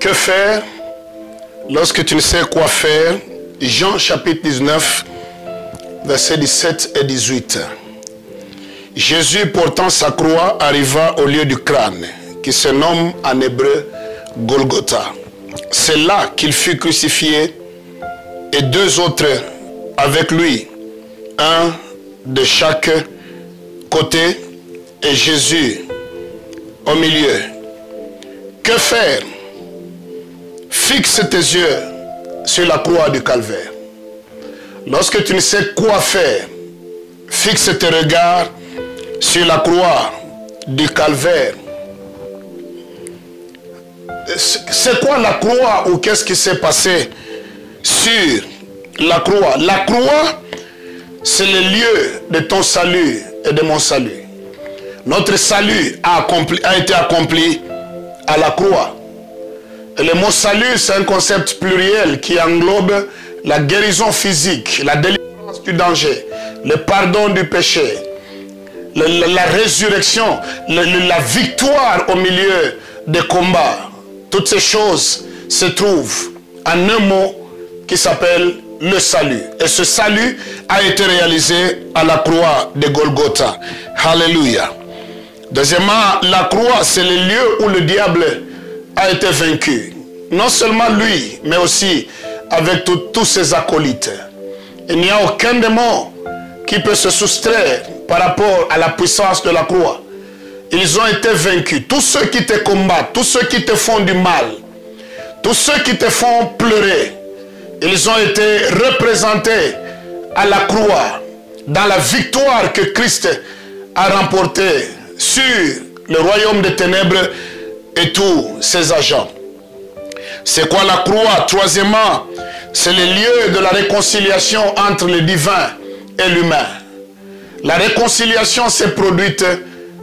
Que faire lorsque tu ne sais quoi faire? Jean chapitre 19, versets 17 et 18. Jésus portant sa croix arriva au lieu du crâne, qui se nomme en hébreu Golgotha. C'est là qu'il fut crucifié et deux autres avec lui, un de chaque côté et Jésus au milieu. Que faire? Fixe tes yeux sur la croix du calvaire. Lorsque tu ne sais quoi faire, fixe tes regards sur la croix du calvaire. C'est quoi la croix ou qu'est-ce qui s'est passé sur la croix? La croix, c'est le lieu de ton salut et de mon salut. Notre salut a été accompli à la croix. Et le mot salut, c'est un concept pluriel qui englobe la guérison physique, la délivrance du danger, le pardon du péché, la résurrection, la victoire au milieu des combats. Toutes ces choses se trouvent en un mot qui s'appelle le salut. Et ce salut a été réalisé à la croix de Golgotha. Alléluia. Deuxièmement, la croix, c'est le lieu où le diable a été vaincu. Non seulement lui, mais aussi avec tous ses acolytes. Il n'y a aucun démon qui peut se soustraire par rapport à la puissance de la croix. Ils ont été vaincus. Tous ceux qui te combattent, tous ceux qui te font du mal, tous ceux qui te font pleurer, ils ont été représentés à la croix dans la victoire que Christ a remportée sur le royaume des ténèbres et tous ses agents. C'est quoi la croix? Troisièmement, c'est le lieu de la réconciliation entre le divin et l'humain. La réconciliation s'est produite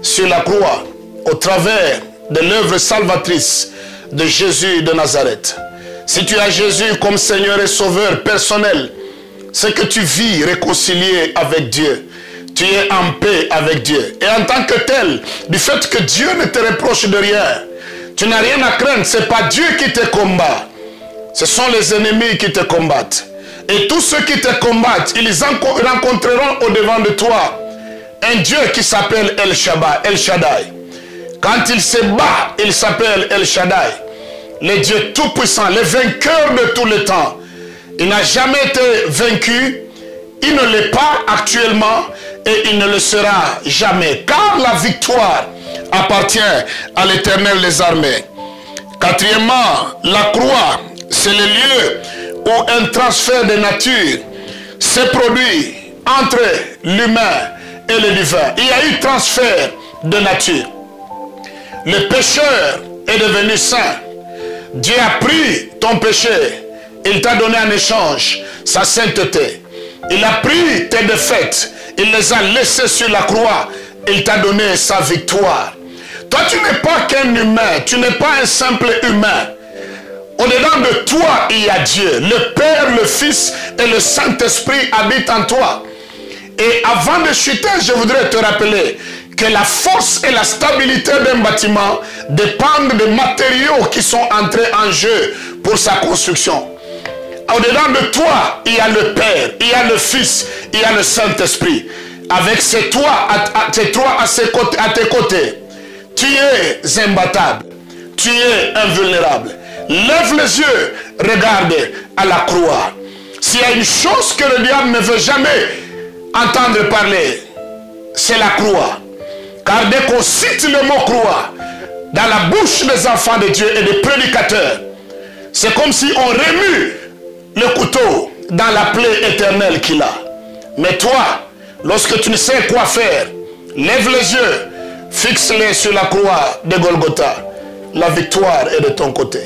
sur la croix au travers de l'œuvre salvatrice de Jésus de Nazareth. Si tu as Jésus comme Seigneur et Sauveur personnel, c'est que tu vis réconcilié avec Dieu. Tu es en paix avec Dieu. Et en tant que tel, du fait que Dieu ne te reproche de rien, tu n'as rien à craindre. Ce n'est pas Dieu qui te combat. Ce sont les ennemis qui te combattent. Et tous ceux qui te combattent, ils rencontreront au-devant de toi un Dieu qui s'appelle El Shaddai. Quand il se bat, il s'appelle El Shaddai. Le Dieu tout-puissant, le vainqueur de tout le temps. Il n'a jamais été vaincu. Il ne l'est pas actuellement et il ne le sera jamais. Car la victoire appartient à l'Éternel des armées. Quatrièmement, la croix, c'est le lieu où un transfert de nature s'est produit entre l'humain et le divin. Il y a eu transfert de nature. Le pécheur est devenu saint. Dieu a pris ton péché. Il t'a donné en échange sa sainteté. Il a pris tes défaites. Il les a laissées sur la croix. Il t'a donné sa victoire. Toi, tu n'es pas qu'un humain. Tu n'es pas un simple humain. Au-dedans de toi, il y a Dieu. Le Père, le Fils et le Saint-Esprit habitent en toi. Et avant de chuter, je voudrais te rappeler que la force et la stabilité d'un bâtiment dépendent des matériaux qui sont entrés en jeu pour sa construction. Au-dedans de toi, il y a le Père, il y a le Fils, il y a le Saint-Esprit. Avec ces trois à tes côtés, tu es imbattable, tu es invulnérable. Lève les yeux, regarde à la croix. S'il y a une chose que le diable ne veut jamais entendre parler, c'est la croix. Car dès qu'on cite le mot croix dans la bouche des enfants de Dieu et des prédicateurs, c'est comme si on remue le couteau dans la plaie éternelle qu'il a. Mais toi, lorsque tu ne sais quoi faire, lève les yeux, fixe-les sur la croix de Golgotha. La victoire est de ton côté.